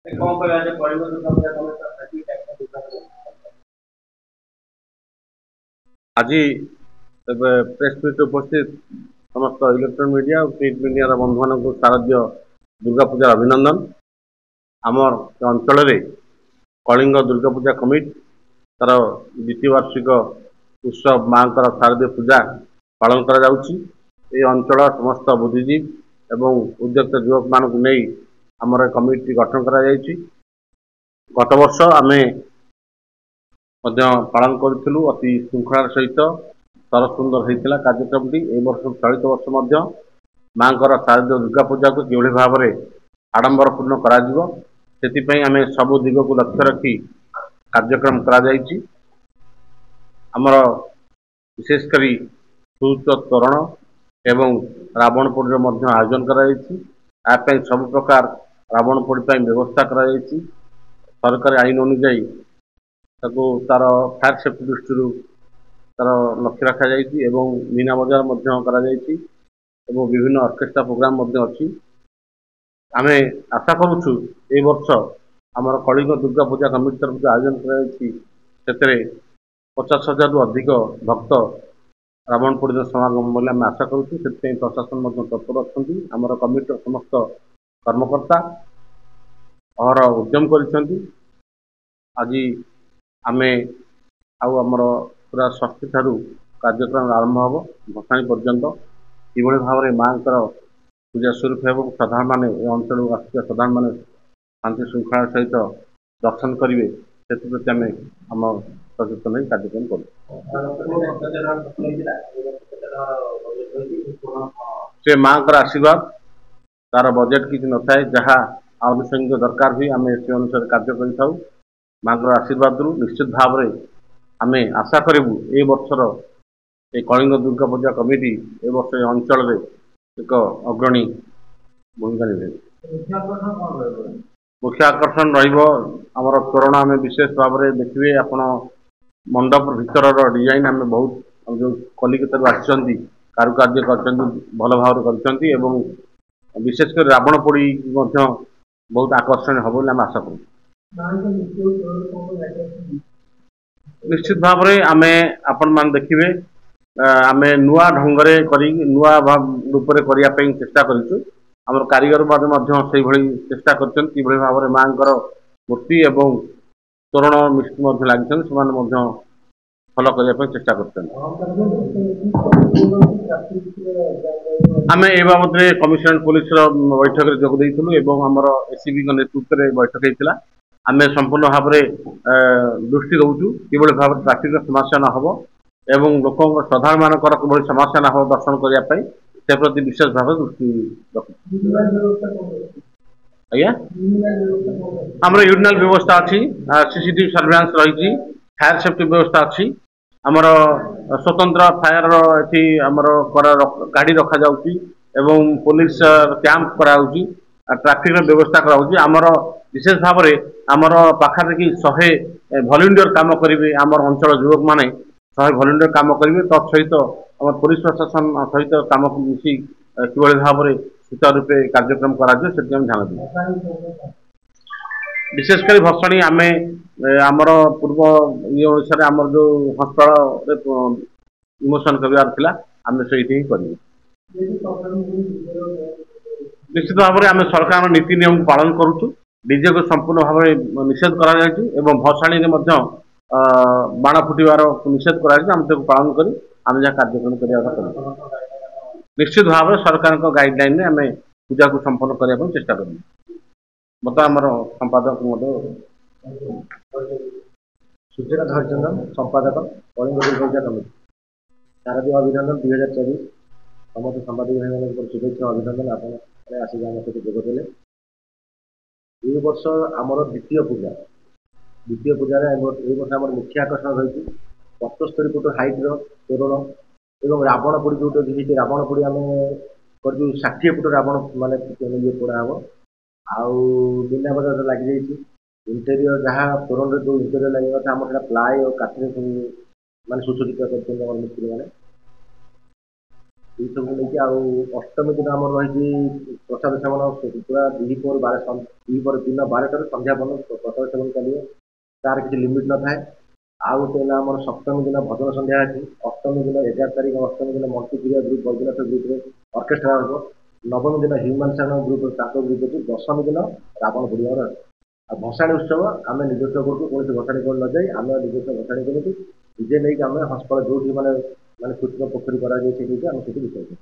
आज press meet उपस्थित समस्त इलेक्ट्रोनिक मीडिया और प्रिंट मीडिया बंधु मान शारदीय दुर्गा पूजा अभिनंदन। आमर अंचल कलिंग दुर्गा पूजा कमिटी तार द्वितीय वार्षिक उत्सव माँ शारदीय पूजा पालन कर अंचल समस्त बुद्धिजीवी एवं उद्योक्त युवक मानक नहीं आमर कमिटी गठन कर गत वर्ष आम पालन करूँ अति श्रृंखलार सहित सरस सुंदर होता कार्यक्रमटी ए वर्ष चलित वर्ष माँ शारदीय दुर्गा पूजा को कि भाव में आडंबरपूर्ण कर सबु दिग को लक्ष्य रखी कार्यक्रम कर विशेषकर सुउच्च तोरण एवं रावणपोड़ी आयोजन कर सब प्रकार रावणपोड़ी व्यवस्था कर सरकारी आईन अनुजाई तार फायर सेफ्टी दृष्टि तार लक्ष्य रखा मीना बजार कर विभिन्न ऑर्केस्ट्रा प्रोग्राम अच्छी आम आशा करुचु ए वर्ष आमर कलिंग दुर्गा पूजा कमिटी तरफ आयोजन कर 50,000 रु अधिक भक्त रावणपोड़ी समागम बोली आम आशा करुचु प्रशासन तत्पर अच्छा आमर कमिटी समस्त कर्मकर्ता और उद्यम कर आज आम आमर पूरा षष्ठी ठारू कार्यक्रम आरंभ हम भसाणी पर्यंत कि भाव में माँ पूजा स्वरूप एवं श्रद्धा मैंने अंचल आस श्रद्धा मैंने शांति श्रृंखला सहित दर्शन करेंगे से आम सचेतन कार्यक्रम कर माँ आशीर्वाद तार बजेट किसी न थाए जहाँ आनुषंगिक दरकार हुई आम से अनुसार कार्य कर माँ आशीर्वाद रु निश्चित भाव में आम आशा करूँ ए वर्षर ये कलिंग दुर्गा पूजा कमिटी ए वर्ष अंचल एक अग्रणी भूमिका निभे मुख्य आकर्षण रमर तोरण आम विशेष भाव में देखिए आपण मंडप भीतर डिजाइन आम बहुत जो कलिकता आसि कारुकार्य कर भल भाव कर विशेषकर रावणपोड़ी बहुत आकर्षण हम बोली आम आशा करूँ निश्चित भाव में आम आपण मान देखिए आम नुआ ढंगरे नुआ रूप से करने चेष्टा करूँ आम कारीगर से भली चेष्टा कर भाव में माँ मूर्ति एवं तोरण मिस्त्री लगी से फल करने चेष्टा कर आम ए बाबद कमिशनरेट पुलिस बैठक में जोगदेलु आमर एसीबी नेतृत्व में बैठक होता आम संपूर्ण भाव में दृष्टि दौचु कि भाव ट्राफिक समस्या न हो एवं लोक श्रद्धा मानकर कि समस्या न हो दर्शन करने से प्रति विशेष भाव दृष्टि रखु आज्ञा आमर यूरिनाल व्यवस्था अच्छी सीसीटीवी सर्वेलांस रही फायर सेफ्टी व्यवस्था अच्छी आमर स्वतंत्र फायर ये आमर गाड़ी रखा जाउची एवं पुलिस कैंप कराउची ट्रैफिक व्यवस्था कराउची आमर विशेष भाव में आमर पाखापाखि 100 वॉलंटियर काम करेंगे आमर अंचल युवक माने 100 वॉलंटियर काम करेंगे तत्सहित आम पुलिस प्रशासन सहित काम मिसी कि भाव में सुचारू रूपे कार्यक्रम करा से ध्यान दें विशेषकर भसाणी आम आमर पूर्व ये अनुसार आमर जो हस्पिटाल इमोशन करार आम से ही कर निश्चित भाव में आम सरकार नीति नियम पालन करुचु डीजे को संपूर्ण भाव में निषेध कर भसाणी बाण फुटबार निषेध कर पालन कर आम जहाँ कार्यक्रम कर निश्चित भाव में सरकार गाइडलाइन आम पूजा को संपन्न करने चेष्टा कर मत आम संपादक सूचना हरिचंदन संपादक कलिंग दुर्गा पूजा कमिटी शारदीय अभिनंदन 2024 समस्त सांबादिक भाई शुभेच्छा अभिनंदन आपने आसिक आम सहित जोगदेले ये वर्ष आमर द्वितीय पूजा वर्ष आम मुख्य आकर्षण रही 75 फुट हाइट तोरण एवं रावणपोड़ी जो रावणपोड़ी आम कर 60 फुट रावण माने ये पोड़ा हम आउ मीना बजार लगी इंटेरियर जहाँ तोरण जो इंटेरियर लगे आम प्लाय और काठर सब मानते सुसज्जित कर मिस्त्री मैंने ଏଇସବୁ ନେଇକି ଆଉ ଅଷ୍ଟମୀ ଦିନ ଆମର ରହିଛି ପ୍ରସାଦ ସେବନ ପୁରା ଦ୍ୱିପହର ଦିନ 12ଟାରୁ ସନ୍ଧ୍ୟା ପର୍ଯ୍ୟନ୍ତ ପ୍ରସାଦ ସେବନ ଚାଲିବ। ତାର କିଛି ଲିମିଟ୍ ନଥାଏ। ଆଉ ଗୋଟେ ହେଲା ଆମର ସପ୍ତମୀ ଦିନ ଭଜନ ସନ୍ଧ୍ୟା ଅଛି। ଅଷ୍ଟମୀ ଦିନ 11 ତାରିଖ ଅଷ୍ଟମୀ ଦିନ ମଲ୍ଟିପ୍ରିୟା ଗ୍ରୁପ୍ ବୈଦ୍ୟନାଥ ଗ୍ରୁପ୍ରେ ଅର୍କେଷ୍ଟ୍ରା ହେବ। ନବମୀ ଦିନ ହ୍ୟୁମାନ ସାଗର ଗ୍ରୁପ୍ ତାଙ୍କ ଗ୍ରୁପ୍ ଅଛି। ଦଶମୀ ଦିନ ରାବଣ ପୋଡ଼ି ହେବାର ଅଛି। ଆଉ ଭସାଣୀ ଉତ୍ସବ ଆମେ ନିଜସ୍ୱ କରୁଛୁ, କୌଣସି ଭସାଣୀ କରି ନ ଯାଇ ଆମେ ନିଜସ୍ୱ ଭସାଣୀ କରୁଛୁ। ନିଜେ ନେଇକି ଆମେ ହସ୍ପିଟାଲ ଯୋଉଠି ମାନେ କୃତ୍ରିମ ପୋଖରୀ କରାଯାଇ ସେଇଠି ଆମେ ସେଠି ବିସର୍ଜନ।